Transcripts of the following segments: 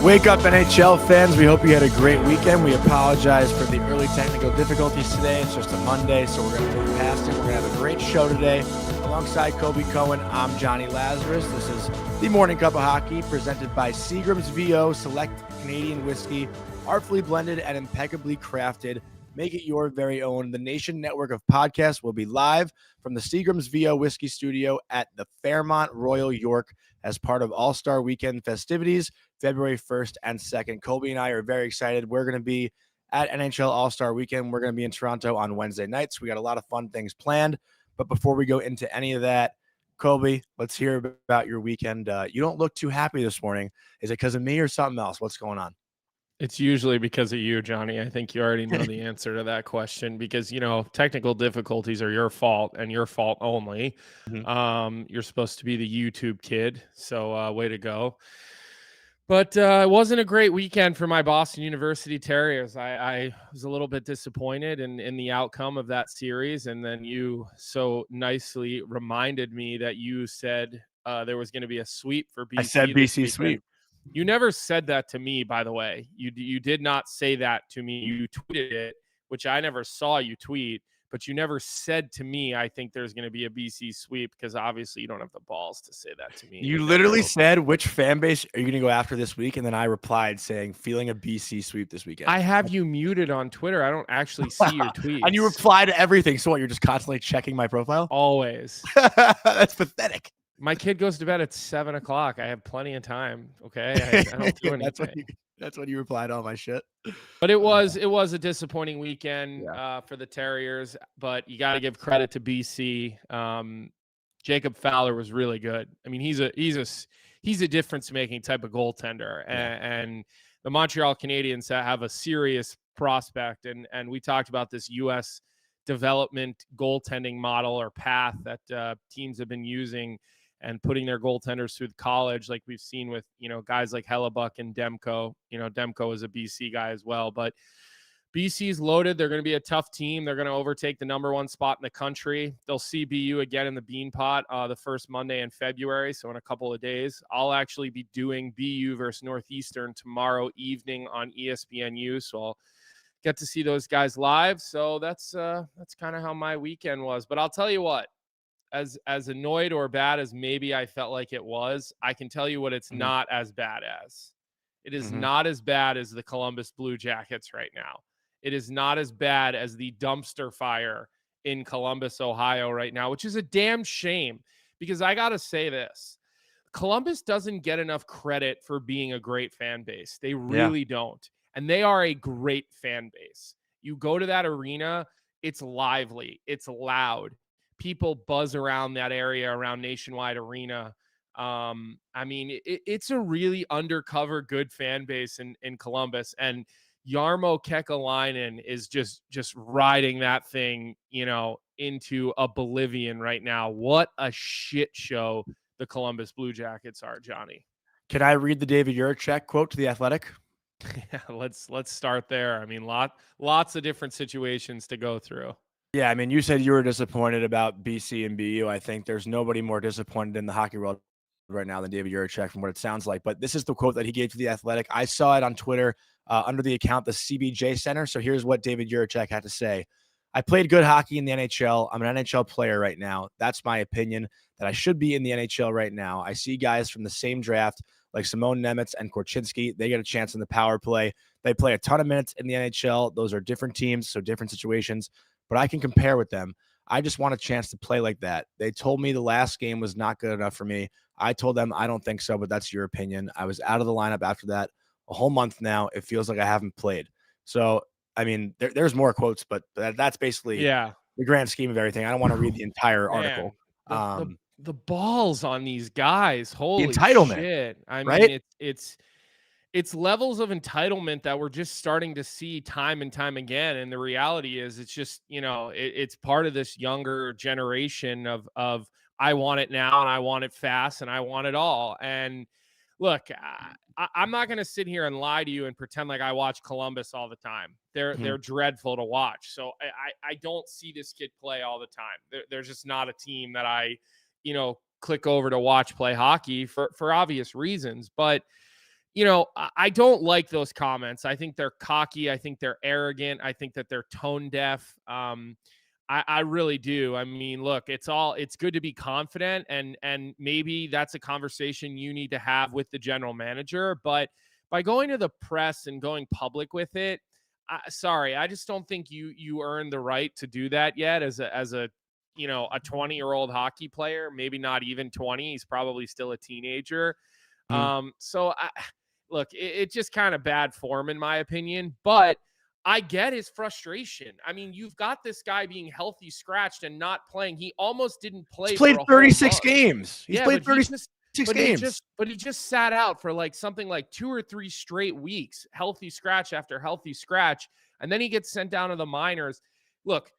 Wake up, NHL fans. We hope you had a great weekend. We apologize for the early technical difficulties today. It's just a Monday, so we're going to move past it. We're going to have a great show today. Alongside Colby, Cohen, I'm Jonny Lazarus. This is the Morning Cup of Hockey presented by Seagram's VO Select Canadian Whiskey, artfully blended and impeccably crafted. Make it your very own. The Nation Network of Podcasts will be live from the Seagram's VO Whiskey Studio at the Fairmont Royal York as part of All-Star Weekend festivities, February 1st and 2nd. Colby and I are very excited. We're going to be at NHL All-Star Weekend. We're going to be in Toronto on Wednesday nights. We got a lot of fun things planned. But before we go into any of that, Colby, let's hear about your weekend. You don't look too happy this morning. Is it because of me or something else? What's going on? It's usually because of you, Jonny. I think you already know the answer to that question because, technical difficulties are your fault and your fault only. Mm-hmm. You're supposed to be the YouTube kid, so way to go. But it wasn't a great weekend for my Boston University Terriers. I was a little bit disappointed in the outcome of that series, and then you so nicely reminded me that you said there was going to be a sweep for BC. I said BC sweep. You never said that to me, by the way. You did not say that to me. You tweeted it, which I never saw you tweet, but you never said to me, I think there's going to be a BC sweep, because obviously you don't have the balls to say that to me. You literally said, which fan base are you going to go after this week? And then I replied saying, feeling a BC sweep this weekend. I have you muted on Twitter. I don't actually see your tweets. And you reply to everything. So what, you're just constantly checking my profile? Always. That's pathetic. My kid goes to bed at 7 o'clock. I have plenty of time. Okay. I don't do anything. That's when you replied to all my shit. But it was a disappointing weekend for the Terriers, but you got to give credit to BC. Jacob Fowler was really good. I mean, he's a difference-making type of goaltender, and the Montreal Canadiens have a serious prospect. And we talked about this U.S. development goaltending model or path that teams have been using and putting their goaltenders through college, like we've seen with, guys like Hellebuck and Demko. Demko is a BC guy as well, but BC's loaded. They're going to be a tough team. They're going to overtake the number one spot in the country. They'll see BU again in the Beanpot the first Monday in February. So in a couple of days, I'll actually be doing BU versus Northeastern tomorrow evening on ESPNU. So I'll get to see those guys live. So that's kind of how my weekend was. But I'll tell you what, as annoyed or bad as maybe I felt like it was, I can tell you what it's not as bad as. It is not as bad as the Columbus Blue Jackets right now. It is not as bad as the dumpster fire in Columbus, Ohio right now, which is a damn shame, because I got to say this. Columbus doesn't get enough credit for being a great fan base. They really don't. And they are a great fan base. You go to that arena, it's lively, it's loud. People buzz around that area, around Nationwide Arena. I mean, it's a really undercover good fan base in Columbus. And Jarmo Kekalainen is just riding that thing, into oblivion right now. What a shit show the Columbus Blue Jackets are, Jonny. Can I read the David Juracek quote to The Athletic? Yeah, let's start there. I mean, lots of different situations to go through. Yeah, I mean, you said you were disappointed about BC and BU. I think there's nobody more disappointed in the hockey world right now than David Juracek, from what it sounds like. But this is the quote that he gave to The Athletic. I saw it on Twitter under the account, the CBJ Center. So here's what David Juracek had to say. I played good hockey in the NHL. I'm an NHL player right now. That's my opinion, that I should be in the NHL right now. I see guys from the same draft like Simone Nemec and Korchinski. They get a chance in the power play. They play a ton of minutes in the NHL. Those are different teams, so different situations. But I can compare with them. I just want a chance to play like that. They told me the last game was not good enough for me. I told them I don't think so, but that's your opinion. I was out of the lineup after that a whole month now. It feels like I haven't played. So, I mean, there's more quotes, but that's basically the grand scheme of everything. I don't want to read the entire article. The balls on these guys. Holy the entitlement, shit. I mean, right? It's levels of entitlement that we're just starting to see time and time again. And the reality is it's just, it's part of this younger generation of I want it now and I want it fast and I want it all. And look, I'm not going to sit here and lie to you and pretend like I watch Columbus all the time. They're dreadful to watch. So I don't see this kid play all the time. There's just not a team that I, click over to watch play hockey for obvious reasons. But I don't like those comments. I think they're cocky. I think they're arrogant. I think that they're tone deaf. I really do. I mean, look, it's good to be confident, and maybe that's a conversation you need to have with the general manager. But by going to the press and going public with it, sorry, I just don't think you earned the right to do that yet as a 20-year-old hockey player, maybe not even 20. He's probably still a teenager. So look, it's just kind of bad form in my opinion, but I get his frustration. I mean, you've got this guy being healthy scratched and not playing. He almost didn't play. He's played for a 36 whole games. He's played 36 games. But he just sat out for like something like 2 or 3 straight weeks, healthy scratch after healthy scratch, and then he gets sent down to the minors. Look,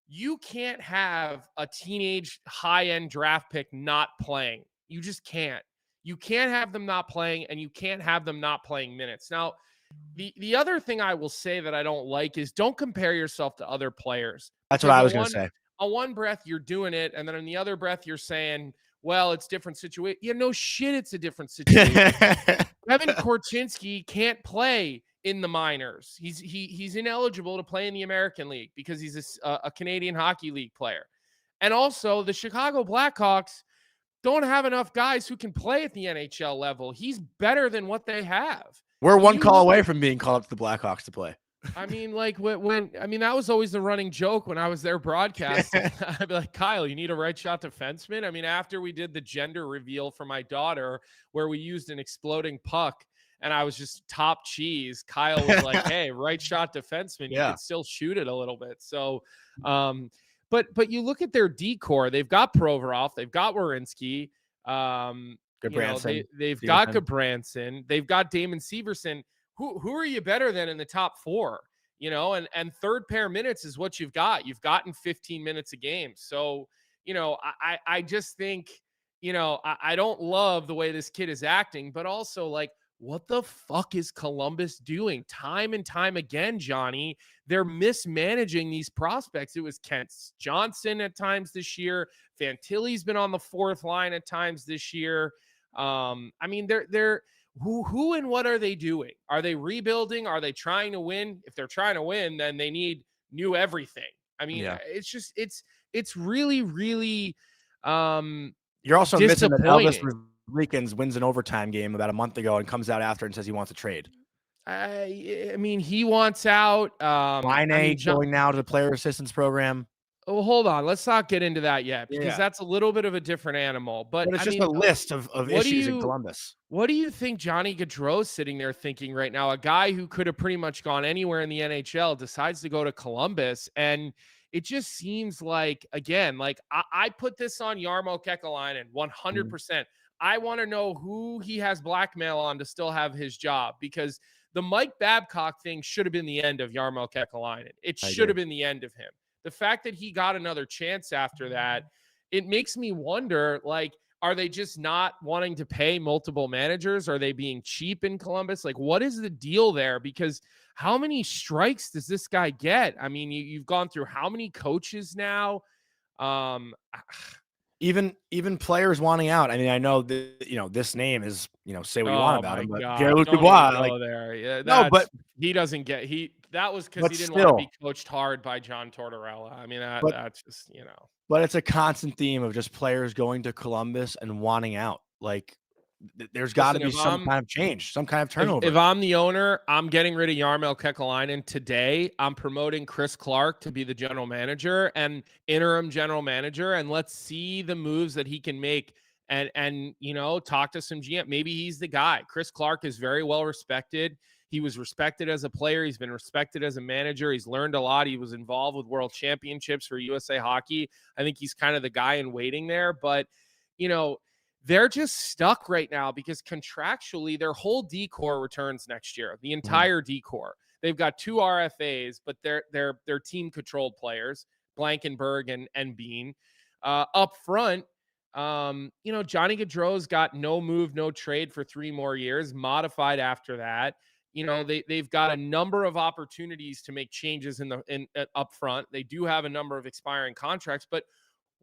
you can't have a teenage high-end draft pick not playing. You just can't. You can't have them not playing, and you can't have them not playing minutes. Now, the other thing I will say that I don't like is don't compare yourself to other players. That's what I was going to say. On one breath, you're doing it, and then on the other breath, you're saying, well, it's different situation. Yeah, no shit, it's a different situation. Kevin Korchinski can't play in the minors. He's ineligible to play in the American League because he's a Canadian Hockey League player. And also, the Chicago Blackhawks don't have enough guys who can play at the NHL level. He's better than what they have. We're one call away from being called up to the Blackhawks to play. I mean, like that was always the running joke when I was there broadcasting. I'd be like, Kyle, you need a right shot defenseman. I mean, after we did the gender reveal for my daughter, where we used an exploding puck and I was just top cheese, Kyle was like, hey, right shot defenseman, you can still shoot it a little bit. So, but you look at their decor, they've got Provorov, they've got Werenski, they've got Gabranson, they've got Damon Severson. Who are you better than in the top 4? And third pair minutes is what you've got. You've gotten 15 minutes a game. So, I just think, I don't love the way this kid is acting, but also like, what the fuck is Columbus doing? Time and time again, Johnny, they're mismanaging these prospects. It was Kent Johnson at times this year. Fantilli's been on the 4th line at times this year. I mean, they're who and what are they doing? Are they rebuilding? Are they trying to win? If they're trying to win, then they need new everything. I mean, it's just it's really, really you're also missing that Elvis Rodriguez wins an overtime game about a month ago and comes out after and says he wants to trade. I mean, he wants out. Laine going now to the player assistance program. Oh, hold on. Let's not get into that yet because that's a little bit of a different animal. But it's just a list of issues in Columbus. What do you think Johnny Gaudreau's sitting there thinking right now? A guy who could have pretty much gone anywhere in the NHL decides to go to Columbus. And it just seems like, again, like I put this on Jarmo Kekalainen 100%. I want to know who he has blackmail on to still have his job because the Mike Babcock thing should have been the end of Jarmo Kekalainen. It should have been the end of him. The fact that he got another chance after that, it makes me wonder, like, are they just not wanting to pay multiple managers? Are they being cheap in Columbus? Like, what is the deal there? Because how many strikes does this guy get? I mean, you've gone through how many coaches now? Even players wanting out. I mean, I know that, this name is, say what you want about him, but Pierre-Luc Dubois, but he doesn't get that was because he didn't want to be coached hard by John Tortorella. I mean, that's just, But it's a constant theme of just players going to Columbus and wanting out. Like, there's got to be some kind of change, some kind of turnover. If I'm the owner, I'm getting rid of Jarmo Kekalainen today. I'm promoting Chris Clark to be the general manager and interim general manager, and let's see the moves that he can make and talk to some GM. Maybe he's the guy. Chris Clark is very well respected. He was respected as a player. He's been respected as a manager. He's learned a lot. He was involved with world championships for USA Hockey. I think he's kind of the guy in waiting there. But, they're just stuck right now because contractually their whole decor returns next year, the entire decor. They've got 2 RFAs, but they're team-controlled players, Blankenberg and Bean. Up front, Johnny Gaudreau's got no move, no trade for 3 more years, modified after that. They've got a number of opportunities to make changes in up front. They do have a number of expiring contracts, but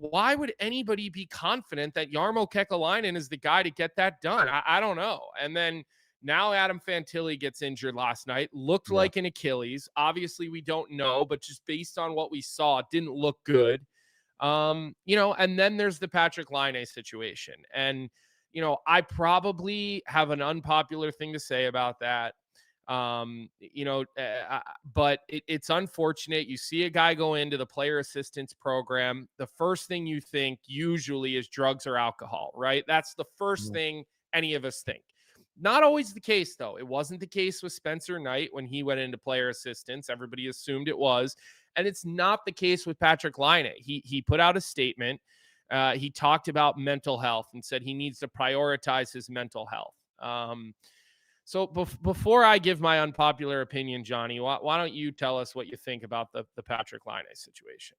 why would anybody be confident that Jarmo Kekalainen is the guy to get that done? I don't know. And then Now Adam Fantilli gets injured last night. Looked like an Achilles. Obviously, we don't know, but just based on what we saw, it didn't look good. And then there's the Patrick Laine situation. And, I probably have an unpopular thing to say about that. But it's unfortunate. You see a guy go into the player assistance program. The first thing you think usually is drugs or alcohol, right? That's the first thing any of us think. Not always the case, though. It wasn't the case with Spencer Knight when he went into player assistance. Everybody assumed it was. And it's not the case with Patrick Laine. He put out a statement. He talked about mental health and said he needs to prioritize his mental health. So before I give my unpopular opinion, Johnny, why don't you tell us what you think about the Patrick Laine situation?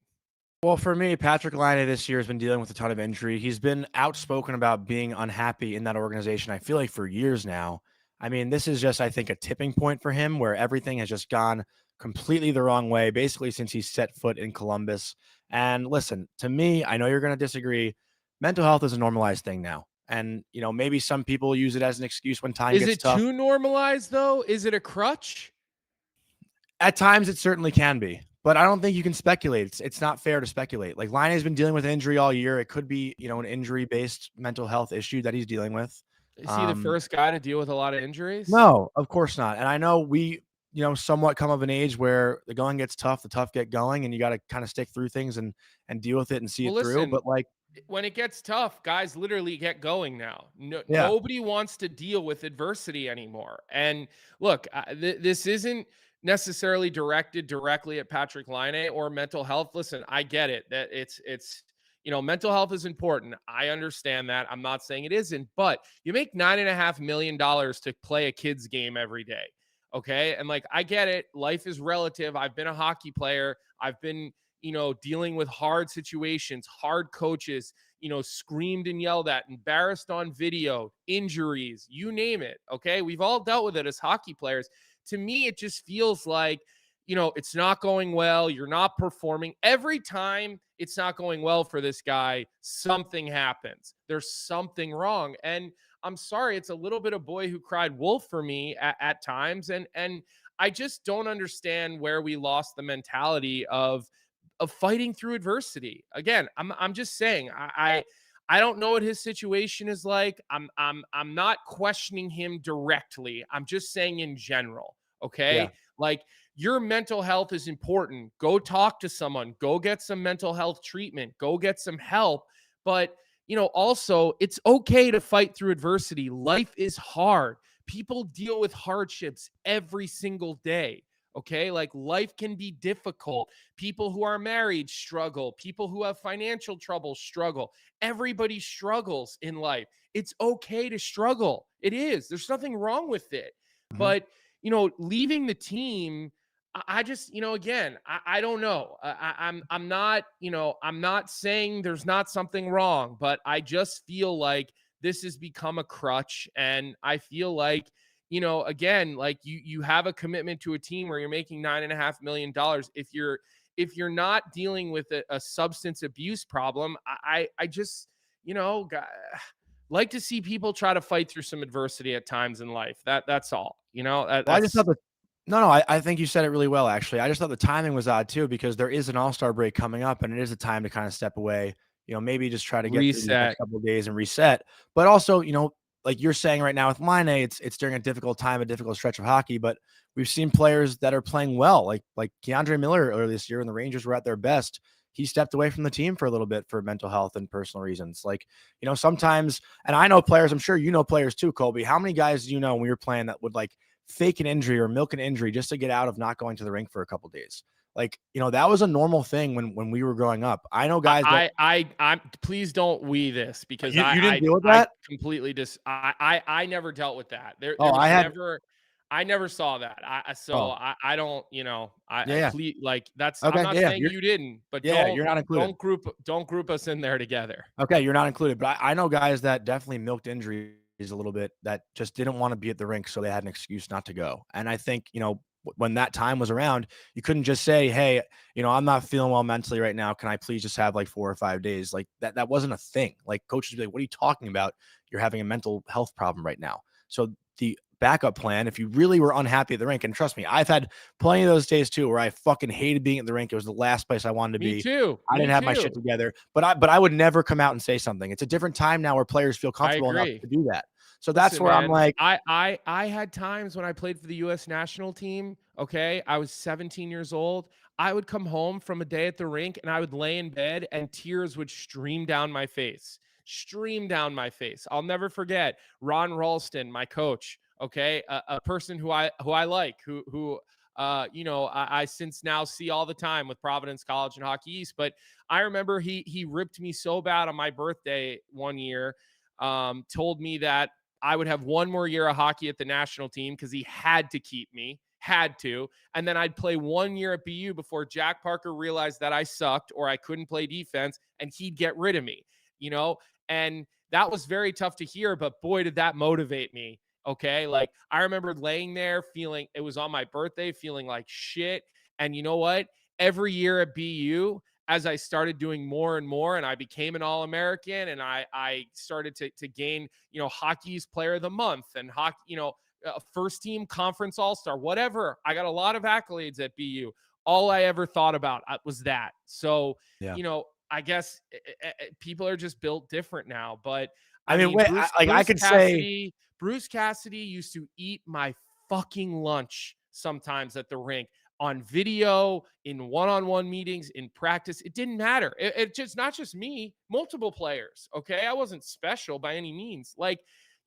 Well, for me, Patrick Laine this year has been dealing with a ton of injury. He's been outspoken about being unhappy in that organization, I feel like, for years now. I mean, this is just, I think, a tipping point for him where everything has just gone completely the wrong way, basically since he set foot in Columbus. And listen, to me, I know you're going to disagree. Mental health is a normalized thing now. And, maybe some people use it as an excuse when time gets tough. Is it too normalized, though? Is it a crutch? At times, it certainly can be. But I don't think you can speculate. It's not fair to speculate. Like, Laine has been dealing with injury all year. It could be, an injury-based mental health issue that he's dealing with. Is he the first guy to deal with a lot of injuries? No, of course not. And I know we, somewhat come of an age where the going gets tough, the tough get going, and you got to kind of stick through things and deal with it and see it through. But when it gets tough, guys literally get going now. Nobody wants to deal with adversity anymore. And look, this isn't necessarily directed directly at Patrick Laine or mental health. Listen, I get it that it's mental health is important. I understand that. I'm not saying it isn't, but you make $9.5 million to play a kid's game every day. Okay. And I get it. Life is relative. I've been a hockey player. I've been, dealing with hard situations, hard coaches, screamed and yelled at, embarrassed on video, injuries, you name it. Okay. We've all dealt with it as hockey players. To me, it just feels like, it's not going well. You're not performing. Every time it's not going well for this guy, something happens. There's something wrong. And I'm sorry, it's a little bit of boy who cried wolf for me at times. And I just don't understand where we lost the mentality of fighting through adversity. Again, I'm just saying, I don't know what his situation is like. I'm not questioning him directly. I'm just saying in general. Okay. Yeah. Your mental health is important. Go talk to someone, go get some mental health treatment, go get some help. But, also it's okay to fight through adversity. Life is hard. People deal with hardships every single day. Okay. Life can be difficult. People who are married struggle. People who have financial trouble struggle. Everybody struggles in life. It's okay to struggle. It is. There's nothing wrong with it. Mm-hmm. But, leaving the team, I just, again, I don't know. I'm not saying there's not something wrong, but I just feel like this has become a crutch. And I feel like, again, you have a commitment to a team where you're making $9.5 million. If you're not dealing with a substance abuse problem, I just, like to see people try to fight through some adversity at times in life. That's all, I just thought I think you said it really well, actually. I just thought the timing was odd too, because there is an all-star break coming up and it is a time to kind of step away, maybe just try to get through the next couple of days and reset. But also, like you're saying right now with Laine, it's during a difficult time, a difficult stretch of hockey, but we've seen players that are playing well, like Keandre Miller earlier this year when the Rangers were at their best. He stepped away from the team for a little bit for mental health and personal reasons. Sometimes, and I know players, I'm sure you know players too, Colby. How many guys do you know when we were playing that would fake an injury or milk an injury just to get out of not going to the rink for a couple days? That was a normal thing when we were growing up. I know guys. I please don't this because you didn't deal with that. I completely I never dealt with that. I never saw that. I don't, please, that's, okay, I'm not saying you didn't, but you're not included. Don't group us in there together. Okay. You're not included, but I know guys that definitely milked injuries a little bit that just didn't want to be at the rink. So they had an excuse not to go. And I think, when that time was around, you couldn't just say, hey, I'm not feeling well mentally right now. Can I please just have 4 or 5 days? That wasn't a thing. Coaches would be like, what are you talking about? You're having a mental health problem right now. So the backup plan if you really were unhappy at the rink. And trust me, I've had plenty of those days too where I fucking hated being at the rink. It was the last place I wanted to Me be. too. I didn't have my shit together, but I would never come out and say something. It's a different time now where players feel comfortable enough to do that. So that's where I'm like, I had times when I played for the U.S. national team. Okay, I was 17 years old. I would come home from a day at the rink and I would lay in bed and tears would stream down my face. I'll never forget Ron Ralston, my coach. Okay, a person who I like, who I since now see all the time with Providence College and Hockey East. But I remember he ripped me so bad on my birthday one year, told me that I would have one more year of hockey at the national team because he had to keep me, and then I'd play 1 year at BU before Jack Parker realized that I sucked or I couldn't play defense, and he'd get rid of me, and that was very tough to hear, but boy, did that motivate me. Okay. Like I remember laying there feeling, it was on my birthday, feeling like shit. And you know what? Every year at BU, as I started doing more and more and I became an All-American and I started to gain, hockey's player of the month and hockey, first team conference all-star, whatever. I got a lot of accolades at BU. All I ever thought about was that. So, I guess people are just built different now, but I mean, Bruce Cassidy used to eat my fucking lunch sometimes at the rink on video, in one-on-one meetings, in practice. It didn't matter. It just, not just me, multiple players. Okay. I wasn't special by any means. Like,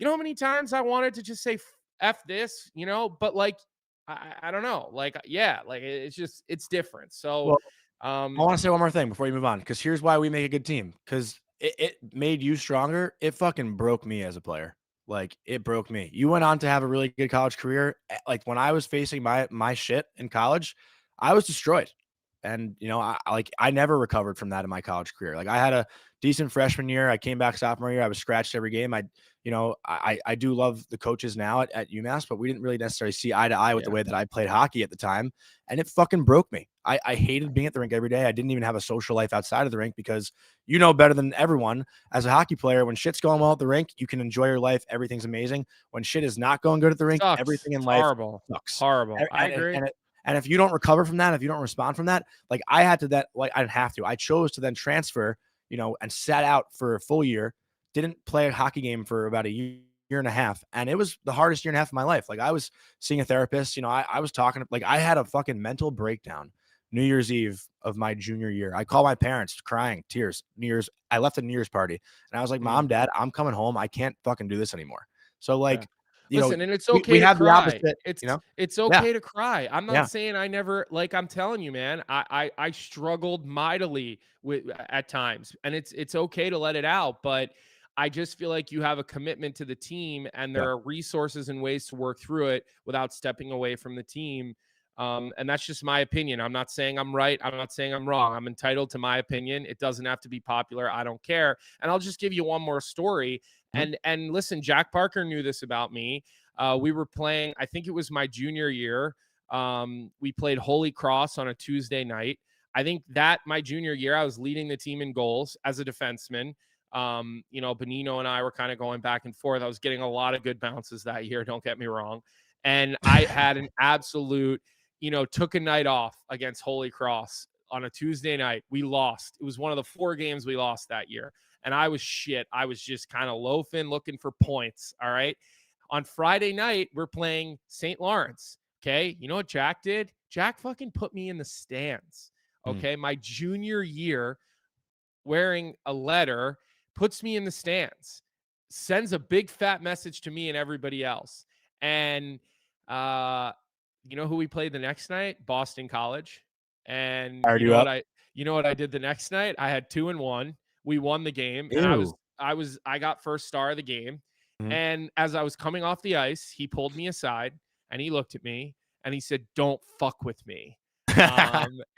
how many times I wanted to just say F this, but like, I don't know. Like, yeah, like it's different. So, I want to say one more thing before you move on, because here's why we make a good team. Because it made you stronger. It fucking broke me as a player. Like, it broke me. You went on to have a really good college career. Like, when I was facing my shit in college, I was destroyed. And, I never recovered from that in my college career. Like, I had a decent freshman year. I came back sophomore year. I was scratched every game. I do love the coaches now at UMass, but we didn't really necessarily see eye to eye with the way that I played hockey at the time. And it fucking broke me. I hated being at the rink every day. I didn't even have a social life outside of the rink because better than everyone as a hockey player, when shit's going well at the rink, you can enjoy your life. Everything's amazing. When shit is not going good at the rink, everything in life sucks. Horrible. I agree. And if you don't recover from that, if you don't respond from that, like I had to I didn't have to. I chose to then transfer, and sat out for a full year, didn't play a hockey game for about a year and a half. And it was the hardest year and a half of my life. Like, I was seeing a therapist, I was talking, like, I had a fucking mental breakdown New Year's Eve of my junior year. I called my parents crying, tears. I left a New Year's party and I was like, Mom, Dad, I'm coming home. I can't fucking do this anymore. So like, listen, and it's okay to cry. It's okay to cry. I'm not saying I never, like, I'm telling you, man, I struggled mightily at times, and it's okay to let it out, but I just feel like you have a commitment to the team and there are resources and ways to work through it without stepping away from the team. And that's just my opinion. I'm not saying I'm right. I'm not saying I'm wrong. I'm entitled to my opinion. It doesn't have to be popular. I don't care. And I'll just give you one more story. And listen, Jack Parker knew this about me. We were playing, I think it was my junior year. We played Holy Cross on a Tuesday night. I think that my junior year, I was leading the team in goals as a defenseman. Benino and I were kind of going back and forth. I was getting a lot of good bounces that year. Don't get me wrong. And I had an absolute, took a night off against Holy Cross on a Tuesday night. We lost. It was one of the 4 games we lost that year. And I was shit. I was just kind of loafing, looking for points. All right. On Friday night, we're playing St. Lawrence. Okay. You know what Jack did? Jack fucking put me in the stands. Okay. My junior year, wearing a letter, puts me in the stands, sends a big fat message to me and everybody else. And you know who we played the next night? Boston College. And you know what I did the next night? I had 2-1. We won the game. And I got first star of the game. And as I was coming off the ice, he pulled me aside and he looked at me and he said, "Don't fuck with me."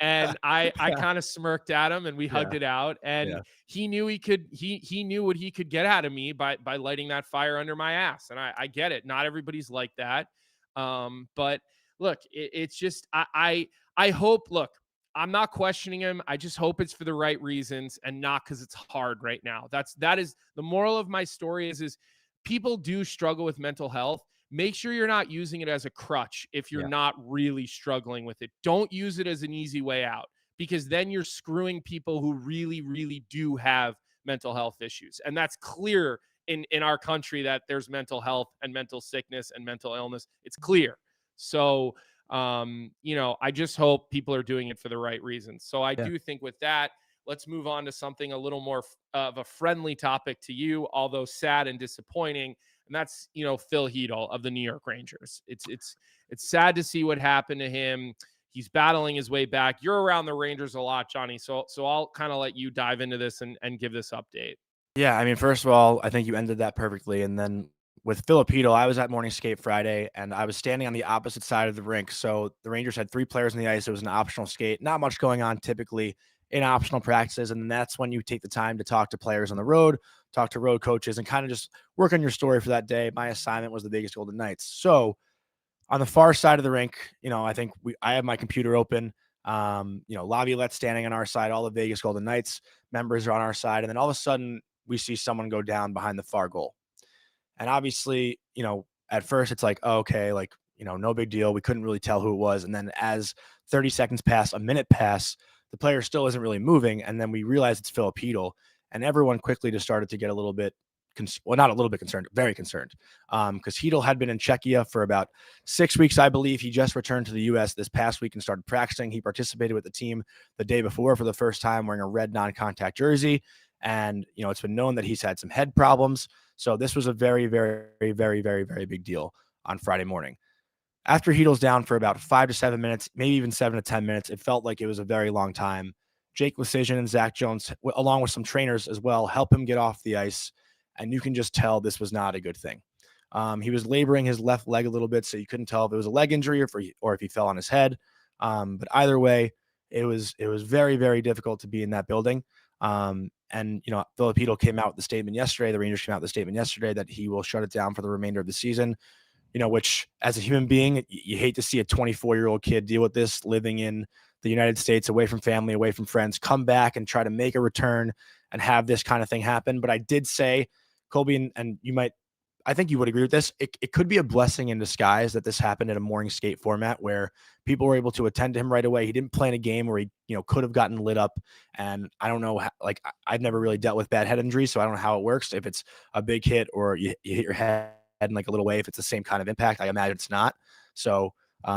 And I kind of smirked at him and we hugged it out. And he knew he knew what he could get out of me by lighting that fire under my ass. And I get it. Not everybody's like that. But look, it's just, I hope, look, I'm not questioning him. I just hope it's for the right reasons and not because it's hard right now. That is the moral of my story is people do struggle with mental health. make sure you're not using it as a crutch if you're not really struggling with it. Don't use it as an easy way out, because then you're screwing people who really, really do have mental health issues. And that's clear in our country, that there's mental health and mental sickness and mental illness. It's clear. So, I just hope people are doing it for the right reasons. So I do think with that, let's move on to something a little more of a friendly topic to you, although sad and disappointing. And that's, Phil Chytil of the New York Rangers. It's sad to see what happened to him. He's battling his way back. You're around the Rangers a lot, Jonny. So I'll kind of let you dive into this and give this update. Yeah, I mean, first of all, I think you ended that perfectly. And then with Filip Chytil, I was at morning skate Friday, and I was standing on the opposite side of the rink. So the Rangers had 3 players on the ice. It was an optional skate. Not much going on typically in optional practices. And that's when you take the time to talk to players on the road, talk to road coaches, and kind of just work on your story for that day. My assignment was the Vegas Golden Knights. So on the far side of the rink, I think I have my computer open. Laviolette's standing on our side. All the Vegas Golden Knights members are on our side. And then all of a sudden, we see someone go down behind the far goal. And obviously, at first it's like, oh, okay, like, no big deal. We couldn't really tell who it was. And then as 30 seconds pass, a minute pass, the player still isn't really moving. And then we realize it's Filip Chytil. And everyone quickly just started to get a little bit, not a little bit concerned, very concerned. Because Chytil had been in Czechia for about 6 weeks, I believe. He just returned to the U.S. this past week and started practicing. He participated with the team the day before for the first time wearing a red non-contact jersey. And, it's been known that he's had some head problems. So this was a very, very, very, very, very big deal on Friday morning. After Chytil's down for about 5 to 7 minutes, maybe even 7 to 10 minutes, it felt like it was a very long time. Jake Lecision and Zach Jones, along with some trainers as well, help him get off the ice. And you can just tell this was not a good thing. He was laboring his left leg a little bit, so you couldn't tell if it was a leg injury or if he fell on his head. But either way, it was very, very difficult to be in that building. And Filip Chytil came out with the statement yesterday. The Rangers came out with the statement yesterday that he will shut it down for the remainder of the season. Which as a human being, you hate to see a 24-year-old kid deal with this, living in the United States, away from family, away from friends, come back and try to make a return and have this kind of thing happen. But I did say, Colby, and I think you would agree with this. It could be a blessing in disguise that this happened in a morning skate format where people were able to attend to him right away. He didn't play in a game where he, could have gotten lit up. And I don't know, I've never really dealt with bad head injuries, so I don't know how it works. If it's a big hit or you hit your head in like a little way, if it's the same kind of impact, I imagine it's not. So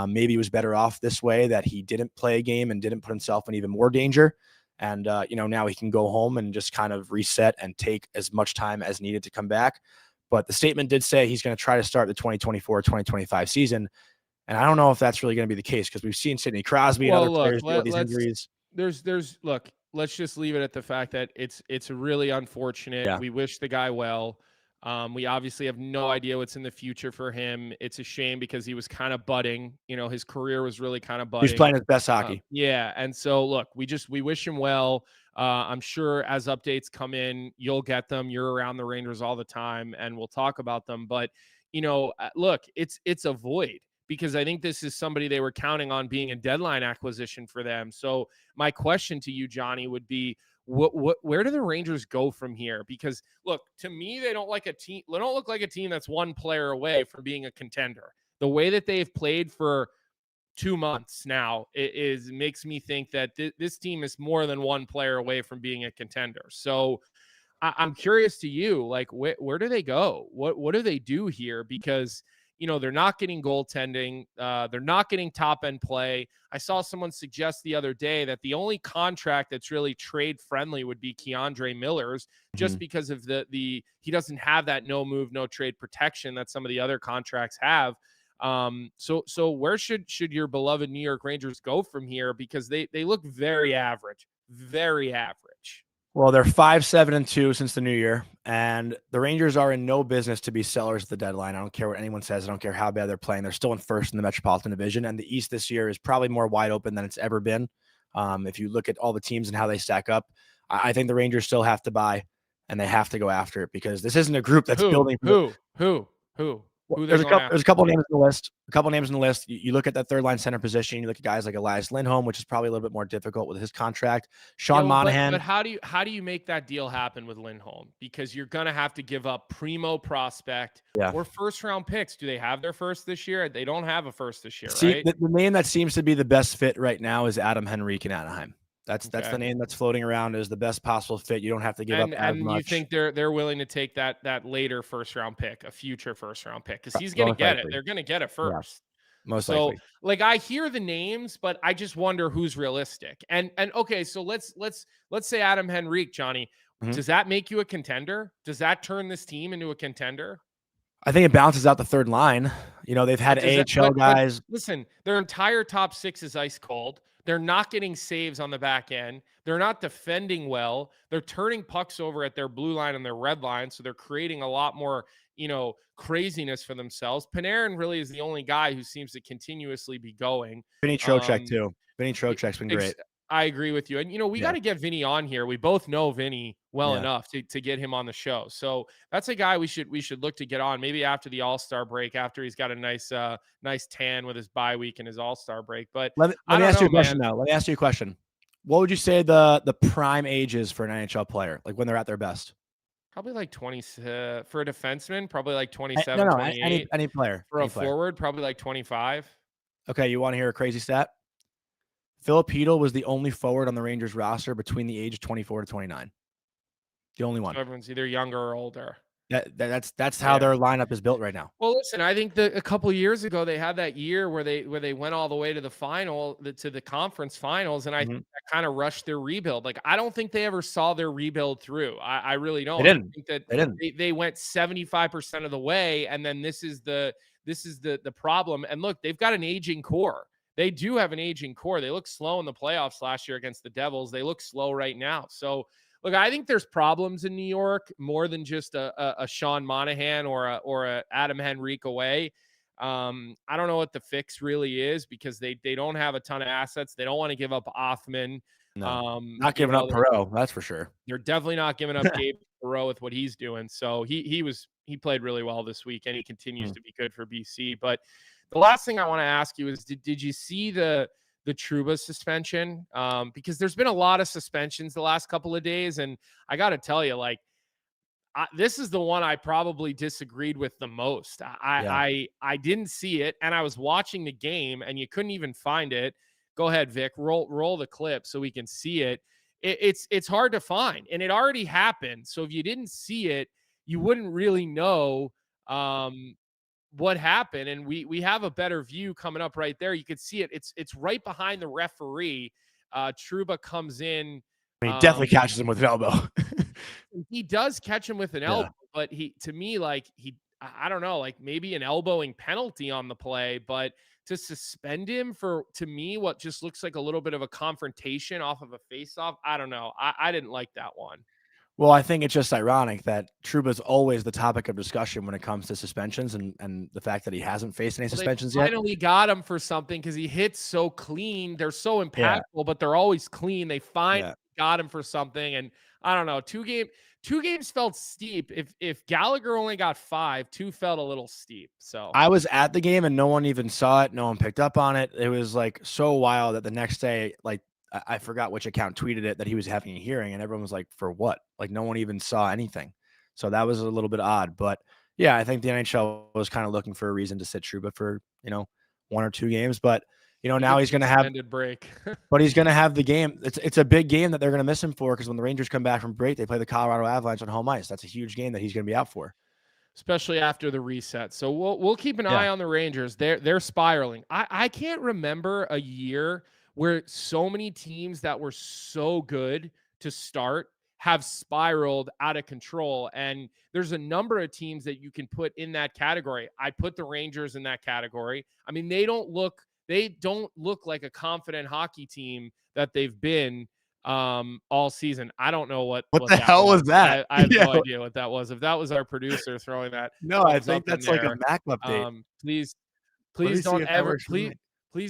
maybe he was better off this way, that he didn't play a game and didn't put himself in even more danger. And, now he can go home and just kind of reset and take as much time as needed to come back. But the statement did say he's going to try to start the 2024-2025 season. And I don't know if that's really going to be the case, because we've seen Sidney Crosby and other players deal with these injuries. Look, let's just leave it at the fact that it's really unfortunate. Yeah. We wish the guy well. We obviously have no idea what's in the future for him. It's a shame because he was kind of budding. His career was really kind of budding. He's playing his best hockey. Yeah. And so, look, we wish him well. I'm sure as updates come in, you'll get them. You're around the Rangers all the time, and we'll talk about them. But, look, it's a void, because I think this is somebody they were counting on being a deadline acquisition for them. So my question to you, Jonny, would be, where do the Rangers go from here? Because look, to me, they don't look like a team that's one player away from being a contender. The way that they've played for 2 months now makes me think that this team is more than one player away from being a contender. So I'm curious to you, like, where do they go? What do they do here? Because they're not getting goaltending. They're not getting top end play. I saw someone suggest the other day that the only contract that's really trade friendly would be Keandre Miller's, just because of he doesn't have that no move, no trade protection that some of the other contracts have. So where should your beloved New York Rangers go from here? Because they look very average, very average. Well, they're 5-7-2 since the new year, and the Rangers are in no business to be sellers at the deadline. I don't care what anyone says. I don't care how bad they're playing. They're still in first in the Metropolitan Division, and the East this year is probably more wide open than it's ever been. If you look at all the teams and how they stack up, I think the Rangers still have to buy, and they have to go after it, because this isn't a group that's building. Who? Well, Who they're going after? There's a couple names in the list. A couple names in the list. You look at that third line center position. You look at guys like Elias Lindholm, which is probably a little bit more difficult with his contract. Sean Monahan. But how do you make that deal happen with Lindholm? Because you're gonna have to give up primo prospect or first round picks. Do they have their first this year? They don't have a first this year, right? The name that seems to be the best fit right now is Adam Henrique in Anaheim. That's the name that's floating around as the best possible fit. You don't have to give up as much. And you think they're willing to take that later first round pick, a future first round pick, because he's going to get it. They're going to get it first. Yeah, most likely. Like, I hear the names, but I just wonder who's realistic. And okay, so let's say Adam Henrique, Johnny. Mm-hmm. Does that make you a contender? Does that turn this team into a contender? I think it balances out the third line. You know, they've had AHL guys. But listen, their entire top six is ice cold. They're not getting saves on the back end. They're not defending well. They're turning pucks over at their blue line and their red line, so they're creating a lot more, craziness for themselves. Panarin really is the only guy who seems to continuously be going. Vinny Trocheck too. Vinny Trocheck's been great. I agree with you. And, we got to get Vinny on here. We both know Vinny well enough to get him on the show. So that's a guy we should look to get on maybe after the All-Star break, after he's got a nice tan with his bye week and his All-Star break. But let me ask you a question now. Let me ask you a question. What would you say the prime age is for an NHL player, like when they're at their best? Probably like 20 for a defenseman, probably like 27, 28. Any player. For a forward, probably like 25. Okay, you want to hear a crazy stat? Filip Chytil was the only forward on the Rangers roster between the age of 24 to 29. The only one. So everyone's either younger or older. That's how their lineup is built right now. Well, listen, I think that a couple of years ago they had that year where they went all the way to the conference finals, and I think that kind of rushed their rebuild. Like, I don't think they ever saw their rebuild through. I really don't. They didn't. I think that they went 75% of the way, and then this is the problem. And look, they've got an aging core. They do have an aging core. They look slow in the playoffs last year against the Devils. They look slow right now. So. Look, I think there's problems in New York more than just a Sean Monahan or a Adam Henrique away. I don't know what the fix really is because they don't have a ton of assets. They don't want to give up Offman. No, not giving up Perreault, that's for sure. They're definitely not giving up Gabe Perreault with what he's doing. So he played really well this week, and he continues to be good for BC. But the last thing I want to ask you is, did you see the Trouba suspension? Because there's been a lot of suspensions the last couple of days. And I got to tell you, this is the one I probably disagreed with the most. I didn't see it, and I was watching the game, and you couldn't even find it. Go ahead, Vic, roll the clip so we can see it. It's hard to find, and it already happened. So if you didn't see it, you wouldn't really know what happened. And we have a better view coming up right there. You could see it. It's right behind the referee. Trouba comes in. He definitely catches him with an elbow. He does catch him with an elbow, but I don't know, maybe an elbowing penalty on the play, but to suspend him for, to me, what just looks like a little bit of a confrontation off of a face-off, I don't know. I didn't like that one. Well, I think it's just ironic that Trouba's always the topic of discussion when it comes to suspensions, and the fact that he hasn't faced any suspensions yet. They finally got him for something because he hits so clean. They're so impactful, but they're always clean. They finally got him for something, and I don't know. Two games felt steep. If Gallagher only got 5, 2 felt a little steep. So I was at the game and no one even saw it. No one picked up on it. It was so wild that the next day, I forgot which account tweeted it, that he was having a hearing, and everyone was like, for what? No one even saw anything. So that was a little bit odd. But yeah, I think the NHL was kind of looking for a reason to sit Trouba for, 1 or 2 games. But, now he's going to have break. But he's going to have the game. It's a big game that they're going to miss him for, because when the Rangers come back from break, they play the Colorado Avalanche on home ice. That's a huge game that he's going to be out for, especially after the reset. So we'll keep an eye on the Rangers. They're spiraling. I can't remember a year where so many teams that were so good to start have spiraled out of control. And there's a number of teams that you can put in that category. I put the Rangers in that category. I mean, they don't look like a confident hockey team that they've been all season. I don't know what the hell was that? I have no idea what that was. If that was our producer throwing that. No, I think that's like a Mac update. Please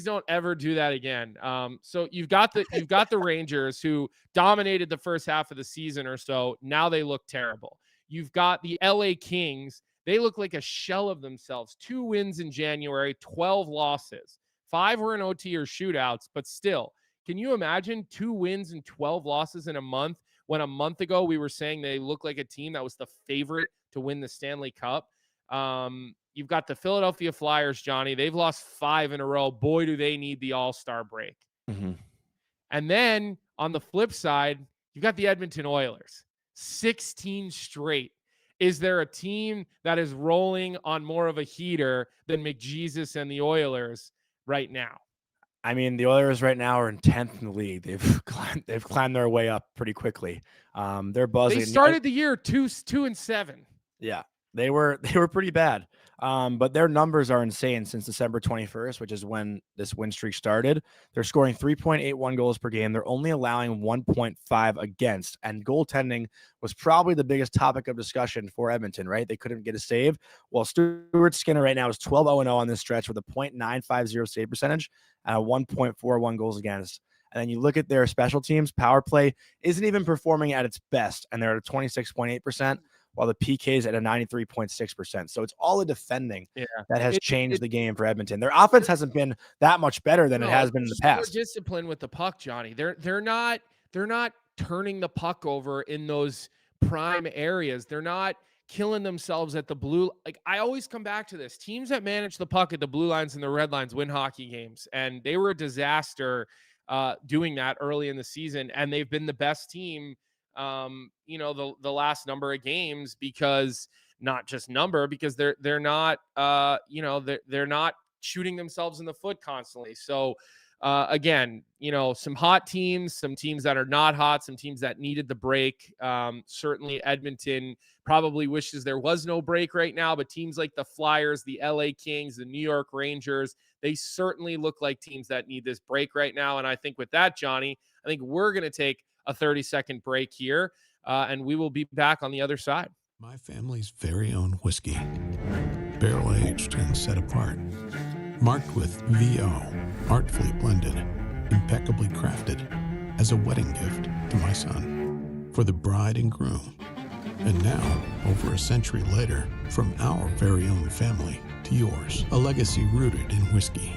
don't ever do that again. So you've got the Rangers, who dominated the first half of the season or so. Now they look terrible. You've got the LA Kings They look like a shell of themselves. 2 wins in January, 12 losses. 5 were in OT or shootouts, but still, can you imagine 2 wins and 12 losses in a month when a month ago we were saying they look like a team that was the favorite to win the Stanley Cup? You've got the Philadelphia Flyers, Johnny. They've lost 5 in a row. Boy, do they need the All-Star break. Mm-hmm. And then on the flip side, you've got the Edmonton Oilers. 16 straight. Is there a team that is rolling on more of a heater than McJesus and the Oilers right now? I mean, the Oilers right now are in 10th in the league. They've climbed their way up pretty quickly. They're buzzing. They started the year 2-7. Yeah, they were pretty bad. But their numbers are insane since December 21st, which is when this win streak started. They're scoring 3.81 goals per game. They're only allowing 1.5 against, and goaltending was probably the biggest topic of discussion for Edmonton, right? They couldn't get a save. Well, Stuart Skinner right now is 12-0-0 on this stretch with a .950 save percentage and a 1.41 goals against. And then you look at their special teams, power play isn't even performing at its best, and they're at a 26.8%. While the PK is at a 93.6%. So it's all the defending that has changed the game for Edmonton. Their offense hasn't been that much better than it has been in the past. More discipline with the puck, Johnny. They're not turning the puck over in those prime areas. They're not killing themselves at the blue. Like, I always come back to this. Teams that manage the puck at the blue lines and the red lines win hockey games. And they were a disaster doing that early in the season. And they've been the best team the last number of games, because not just number, because they're not they're not shooting themselves in the foot constantly. So again, some hot teams, some teams that are not hot, some teams that needed the break. Certainly Edmonton probably wishes there was no break right now, but teams like the Flyers, the LA Kings, the New York Rangers, they certainly look like teams that need this break right now. And I think with that, Johnny, I think we're going to take a 30-second break here, and we will be back on the other side. My family's very own whiskey, barrel-aged and set apart, marked with VO, artfully blended, impeccably crafted, as a wedding gift to my son, for the bride and groom. And now, over a century later, from our very own family to yours, a legacy rooted in whiskey.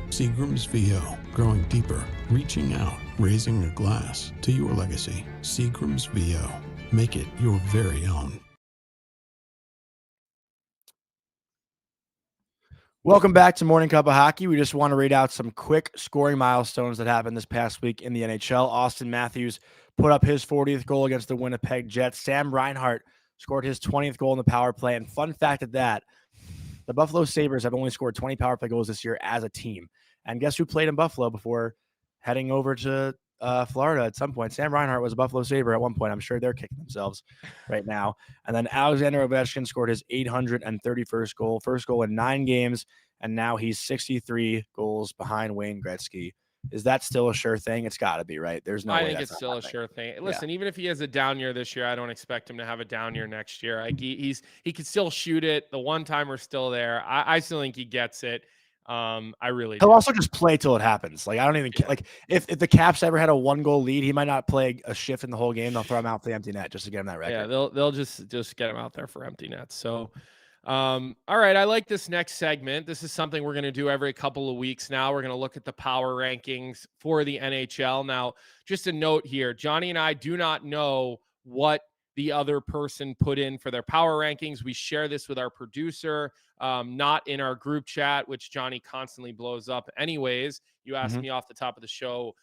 Seagram's VO, growing deeper, reaching out, raising a glass to your legacy. Seagram's VO, make it your very own. Welcome back to Morning Cup of Hockey. We just want to read out some quick scoring milestones that happened this past week in the NHL. Austin Matthews put up his 40th goal against the Winnipeg Jets. Sam Reinhart scored his 20th goal in the power play. And fun fact at that, the Buffalo Sabres have only scored 20 power play goals this year as a team. And guess who played in Buffalo before heading over to Florida at some point? Sam Reinhart was a Buffalo Sabre at one point. I'm sure they're kicking themselves right now. And then Alexander Ovechkin scored his 831st goal, first goal in 9 games, and now he's 63 goals behind Wayne Gretzky. Is that still a sure thing? It's got to be, right? There's no way. I think it's still a sure thing. Listen, even if he has a down year this year, I don't expect him to have a down year next year. Like he could still shoot it. The one-timer's still there. I still think he gets it. I really do. He'll also just play till it happens. Like, I don't even care. Like, if the Caps ever had a 1-goal lead, he might not play a shift in the whole game. They'll throw him out for the empty net just to get him that record. Yeah, they'll just get him out there for empty nets. So, all right, I like this next segment. This is something we're going to do every couple of weeks now. We're going to look at the power rankings for the NHL. Now, just a note here, Johnny and I do not know what the other person put in for their power rankings. We share this with our producer, not in our group chat, which Johnny constantly blows up. Anyways, you asked me off the top of the show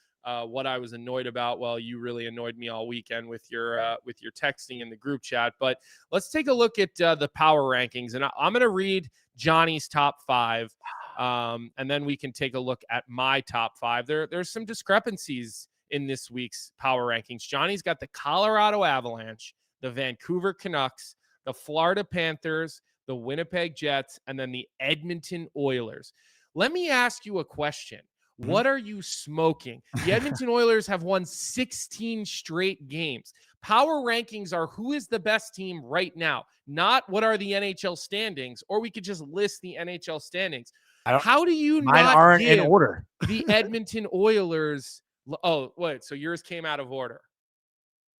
what I was annoyed about. Well, you really annoyed me all weekend with your texting in the group chat. But let's take a look at the power rankings, and I'm going to read Johnny's top 5, and then we can take a look at my top 5. There's some discrepancies in this week's power rankings. Johnny's got the Colorado Avalanche, the Vancouver Canucks, the Florida Panthers, the Winnipeg Jets, and then the Edmonton Oilers. Let me ask you a question. What are you smoking? The Edmonton Oilers have won 16 straight games. Power rankings are who is the best team right now, not what are the NHL standings, or we could just list the NHL standings. How do you not aren't give in order? The Edmonton Oilers? Oh, wait, so yours came out of order.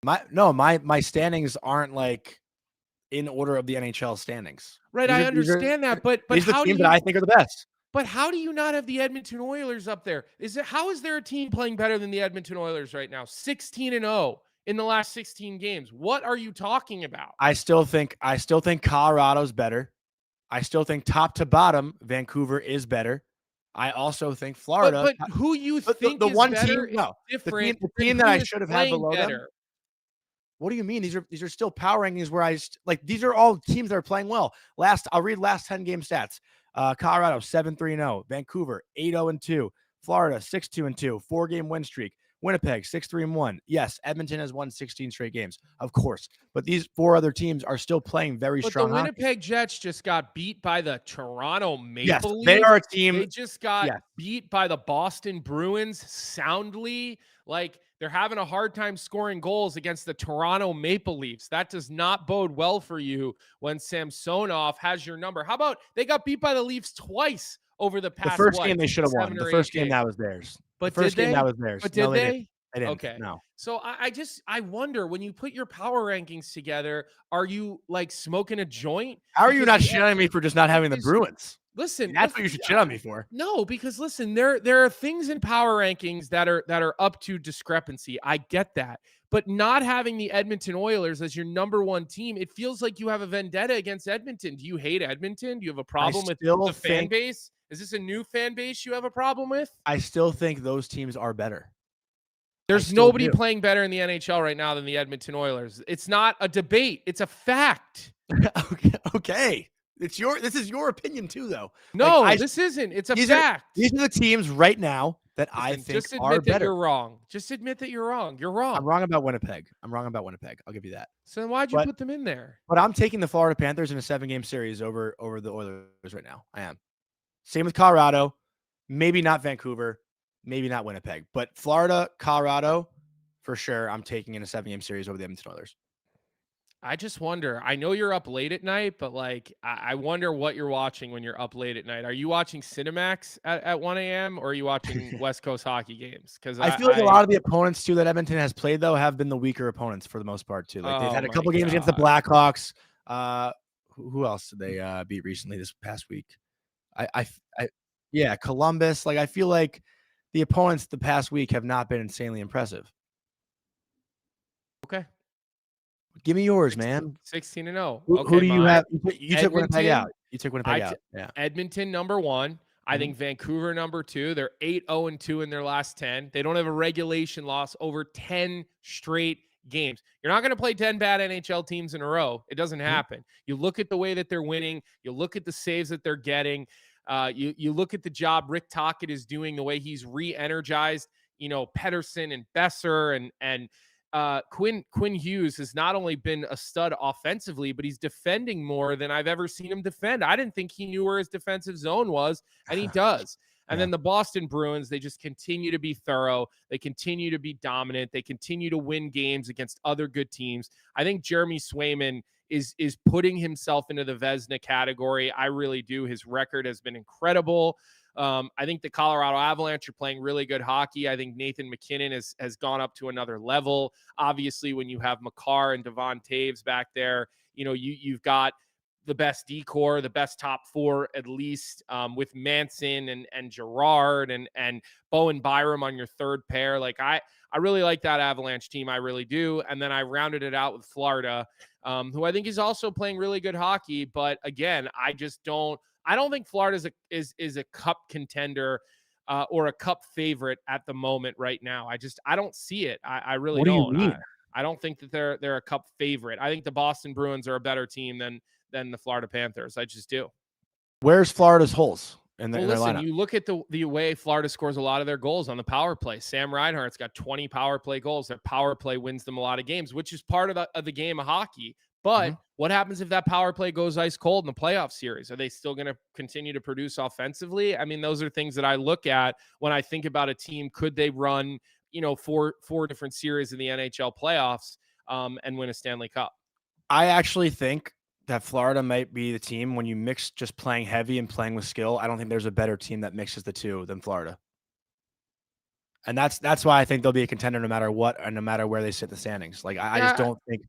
My standings aren't like in order of the NHL standings. Right, I understand that, but these are the how do teams you? that I think are the best. But how do you not have the Edmonton Oilers up there? How is there a team playing better than the Edmonton Oilers right now? 16-0 in the last 16 games. What are you talking about? I still think Colorado's better. I still think top to bottom, Vancouver is better. I also think Florida. But who you think the is one better team, no, is different. the team that I should have had below them. What do you mean? These are still power rankings where these are all teams that are playing well. I'll read last 10 game stats. Colorado 7-3-0, Vancouver 8-0-2, Florida 6-2-2, 4-game win streak. Winnipeg 6-3-1. Yes, Edmonton has won 16 straight games, of course, but these 4 other teams are still playing very strong. The Winnipeg Jets just got beat by the Toronto Maple Leafs. They are a team. They just got beat by the Boston Bruins soundly. Like, they're having a hard time scoring goals against the Toronto Maple Leafs. That does not bode well for you when Samsonov has your number. How about they got beat by the Leafs twice over the past? The first game they should have won. The first game that was theirs. But the first game that was theirs. But did they? They didn't. Okay. No. So I wonder, when you put your power rankings together, are you like smoking a joint? How are you not shitting on me for just not having the Bruins? Listen, that's what you should shit on me for. No, because listen, there are things in power rankings that are up to discrepancy. I get that. But not having the Edmonton Oilers as your number 1 team, it feels like you have a vendetta against Edmonton. Do you hate Edmonton? Do you have a problem with the fan base? Is this a new fan base you have a problem with? I still think those teams are better. There's nobody playing better in the NHL right now than the Edmonton Oilers. It's not a debate. It's a fact. Okay. This is your opinion too, though. No, this isn't. It's a fact. These are the teams right now that I think are better. Just admit that you're wrong. Just admit that you're wrong. You're wrong. I'm wrong about Winnipeg. I'll give you that. So then why'd you put them in there? But I'm taking the Florida Panthers in a 7-game series over the Oilers right now. I am. Same with Colorado. Maybe not Vancouver. Maybe not Winnipeg. But Florida, Colorado, for sure, I'm taking in a 7-game series over the Edmonton Oilers. I just wonder. I know you're up late at night, but like, I wonder what you're watching when you're up late at night. Are you watching Cinemax at 1 a.m. or are you watching West Coast hockey games? Because I feel like a lot of the opponents too that Edmonton has played though have been the weaker opponents for the most part too. Like they've had a couple games against the Blackhawks. Who else did they beat recently this past week? Columbus. Like I feel like the opponents the past week have not been insanely impressive. Okay. Give me yours, man. 16-0. Who do you have? You took Winnipeg out. You took Winnipeg out. Yeah. Edmonton number 1. I think Vancouver number 2. They're 8-0-2 in their last 10. They don't have a regulation loss over 10 straight games. You're not going to play 10 bad NHL teams in a row. It doesn't happen. You look at the way that they're winning. You look at the saves that they're getting. You look at the job Rick Tocchet is doing, the way he's re-energized, Pettersson and Besser and Quinn Hughes has not only been a stud offensively, but he's defending more than I've ever seen him defend. I didn't think he knew where his defensive zone was, and he does. And then the Boston Bruins, they just continue to be thorough. They continue to be dominant. They continue to win games against other good teams. I think Jeremy Swayman is putting himself into the Vezina category. I really do. His record has been incredible. I think the Colorado Avalanche are playing really good hockey. I think Nathan McKinnon has gone up to another level. Obviously, when you have Makar and Devon Taves back there, you've got the best decor, the best top 4 at least, with Manson and Gerard and Bowen Byram on your third pair. Like I really like that Avalanche team. I really do. And then I rounded it out with Florida, who I think is also playing really good hockey. But again, I don't think Florida is a cup contender or a cup favorite at the moment right now. I don't see it. I really don't. What do you mean? I don't think that they're a cup favorite. I think the Boston Bruins are a better team than the Florida Panthers. I just do. Where's Florida's holes in their lineup? You look at the way Florida scores a lot of their goals on the power play. Sam Reinhart's got 20 power play goals. Their power play wins them a lot of games, which is part of the game of hockey. But what happens if that power play goes ice cold in the playoff series? Are they still going to continue to produce offensively? I mean, those are things that I look at when I think about a team. Could they run, four different series in the NHL playoffs and win a Stanley Cup? I actually think that Florida might be the team when you mix just playing heavy and playing with skill. I don't think there's a better team that mixes the two than Florida. And that's why I think they'll be a contender no matter what and no matter where they sit in the standings. Like I don't think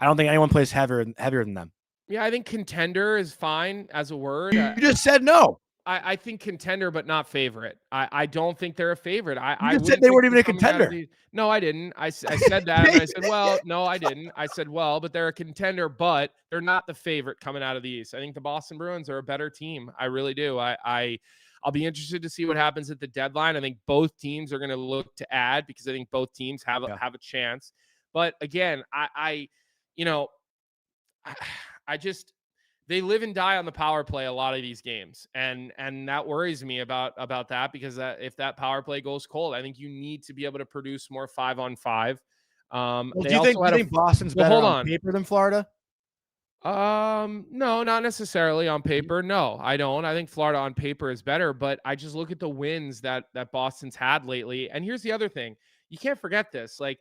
anyone plays heavier than them. Yeah, I think contender is fine as a word. You just said no. I think contender, but not favorite. I don't think they're a favorite. You I just said wouldn't they think weren't even them a coming out of contender. No, I didn't. I said that, and I said, well, no, I didn't. I said, well, but they're a contender, but they're not the favorite coming out of the East. I think the Boston Bruins are a better team. I really do. I'll be interested to see what happens at the deadline. I think both teams are going to look to add because I think both teams have a chance. But again, you know, I just they live and die on the power play a lot of these games, and that worries me about that because if that power play goes cold, I think you need to be able to produce more 5-on-5. Well, They do you also think Boston's better on paper than Florida? No, not necessarily on paper. No, I don't. I think Florida on paper is better, but I just look at the wins that Boston's had lately. And here's the other thing: you can't forget this. Like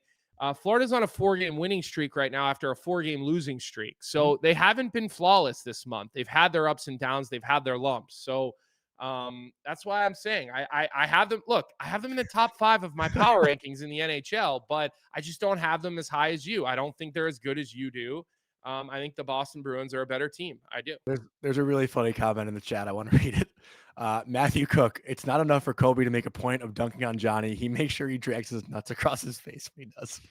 Florida's on a 4-game winning streak right now after a 4-game losing streak. So they haven't been flawless this month. They've had their ups and downs. They've had their lumps. So that's why I'm saying I have them. Look, I have them in the top 5 of my power rankings in the NHL, but I just don't have them as high as you. I don't think they're as good as you do. I think the Boston Bruins are a better team. I do. There's a really funny comment in the chat. I want to read it. Matthew Cook, it's not enough for Colby to make a point of dunking on Jonny. He makes sure he drags his nuts across his face when he does.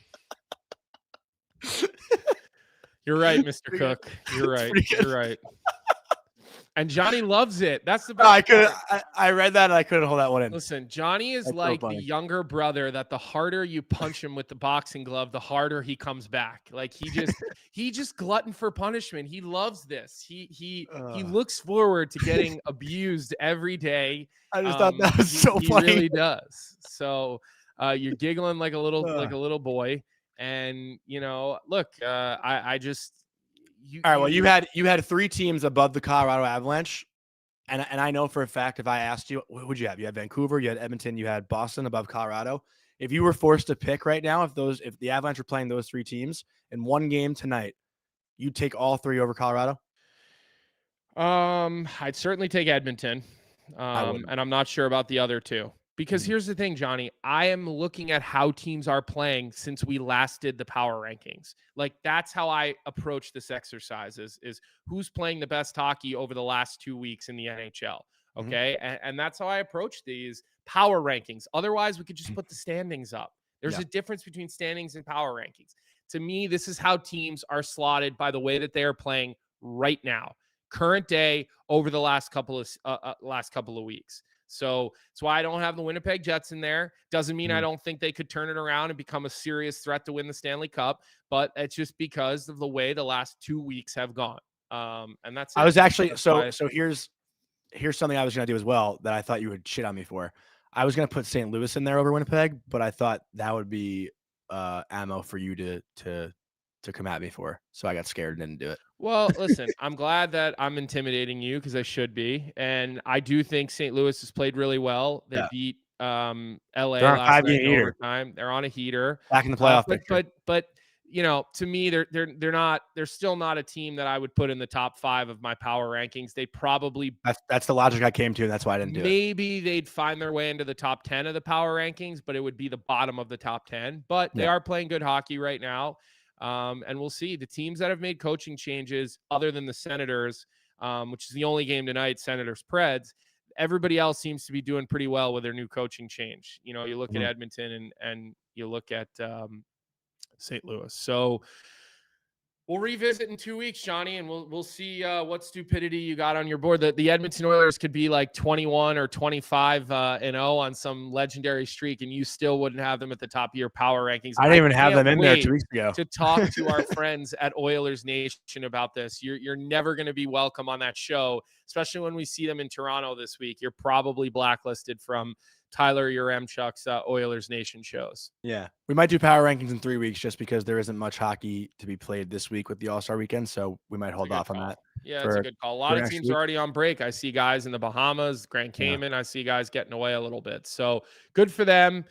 You're right, Mr. Cook. You're right. You're right. And Jonny loves it. That's the best. I read that and I couldn't hold that one in. Listen, Jonny is like the younger brother that the harder you punch him with the boxing glove, the harder he comes back. Like he just glutton for punishment. He loves this. He looks forward to getting abused every day. I just thought that was so funny. He really does. So you're giggling like a little boy. And look, I just. All right. Well, you had 3 teams above the Colorado Avalanche, and I know for a fact if I asked you, what would you have? You had Vancouver, you had Edmonton, you had Boston above Colorado. If you were forced to pick right now, if the Avalanche were playing those 3 teams in one game tonight, you'd take all 3 over Colorado. I'd certainly take Edmonton, and I'm not sure about the other 2. Because here's the thing, Jonny, I am looking at how teams are playing since we last did the power rankings. Like that's how I approach this exercise is who's playing the best hockey over the last 2 weeks in the NHL. Okay. And that's how I approach these power rankings. Otherwise we could just put the standings up. There's a difference between standings and power rankings. To me, this is how teams are slotted by the way that they are playing right now, current day over the last couple of weeks. So that's why I don't have the Winnipeg Jets in there. Doesn't mean I don't think they could turn it around and become a serious threat to win the Stanley Cup, but it's just because of the way the last 2 weeks have gone. And that's it. I was actually so here's something I was going to do as well that I thought you would shit on me for. I was going to put St. Louis in there over Winnipeg, but I thought that would be ammo for you to come at me for. So I got scared and didn't do it. Well, listen, I'm glad that I'm intimidating you because I should be. And I do think St. Louis has played really well. They beat LA last night in overtime. They're on a heater. Back in the playoff picture. But to me, they're still not a team that I would put in the top 5 of my power rankings. They probably that's the logic I came to, and that's why I didn't do it. Maybe they'd find their way into the top 10 of the power rankings, but it would be the bottom of the top 10. But they are playing good hockey right now. And we'll see the teams that have made coaching changes other than the Senators, which is the only game tonight, Senators Preds. Everybody else seems to be doing pretty well with their new coaching change. You look at Edmonton and you look at St. Louis. So we'll revisit in 2 weeks, Jonny, and we'll see what stupidity you got on your board. The Edmonton Oilers could be like 21 or 25 and 0 on some legendary streak, and you still wouldn't have them at the top of your power rankings. I didn't even have them in there 2 weeks ago. To talk to our friends at Oilers Nation about this, you're never going to be welcome on that show, especially when we see them in Toronto this week. You're probably blacklisted from Tyler Yaremchuk's Oilers Nation shows. Yeah. We might do power rankings in 3 weeks just because there isn't much hockey to be played this week with the All-Star weekend. So we might hold off on that. Yeah, it's a good call. A lot of teams are already on break. I see guys in the Bahamas, Grand Cayman. I see guys getting away a little bit. So good for them.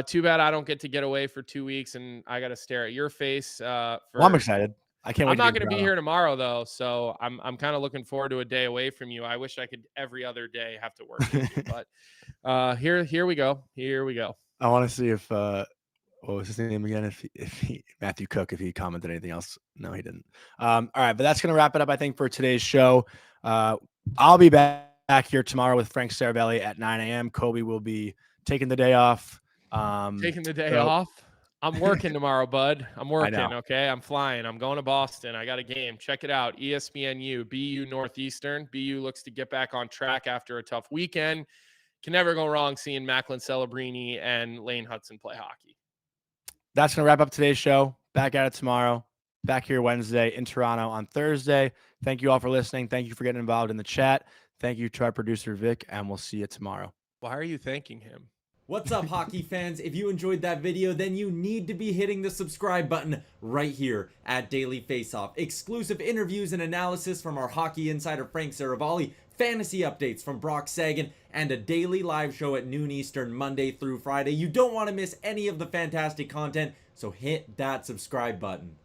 Too bad I don't get away for 2 weeks and I got to stare at your face. I'm excited. I can't wait. I'm not going to be here tomorrow though, so I'm kind of looking forward to a day away from you. I wish I could every other day have to work with you, but here we go. Here we go. I want to see if What was his name again? If he Matthew Cook, if he commented anything else. No, he didn't. All right, but that's going to wrap it up, I think, for today's show. I'll be back here tomorrow with Frank Cervelli at 9 a.m. Colby will be taking the day off. Taking the day off? I'm working tomorrow, bud. I'm working, okay? I'm flying. I'm going to Boston. I got a game. Check it out. ESPNU, BU Northeastern. BU looks to get back on track after a tough weekend. Can never go wrong seeing Macklin Celebrini and Laine Hudson play hockey. That's going to wrap up today's show. Back at it tomorrow. Back here Wednesday, in Toronto on Thursday. Thank you all for listening. Thank you for getting involved in the chat. Thank you to our producer, Vic, and we'll see you tomorrow. Why are you thanking him? What's up, hockey fans? If you enjoyed that video, then you need to be hitting the subscribe button right here at Daily Faceoff. Exclusive interviews and analysis from our hockey insider Frank Cervelli, fantasy updates from Brock Sagan, and a daily live show at noon Eastern Monday through Friday. You don't want to miss any of the fantastic content, so hit that subscribe button.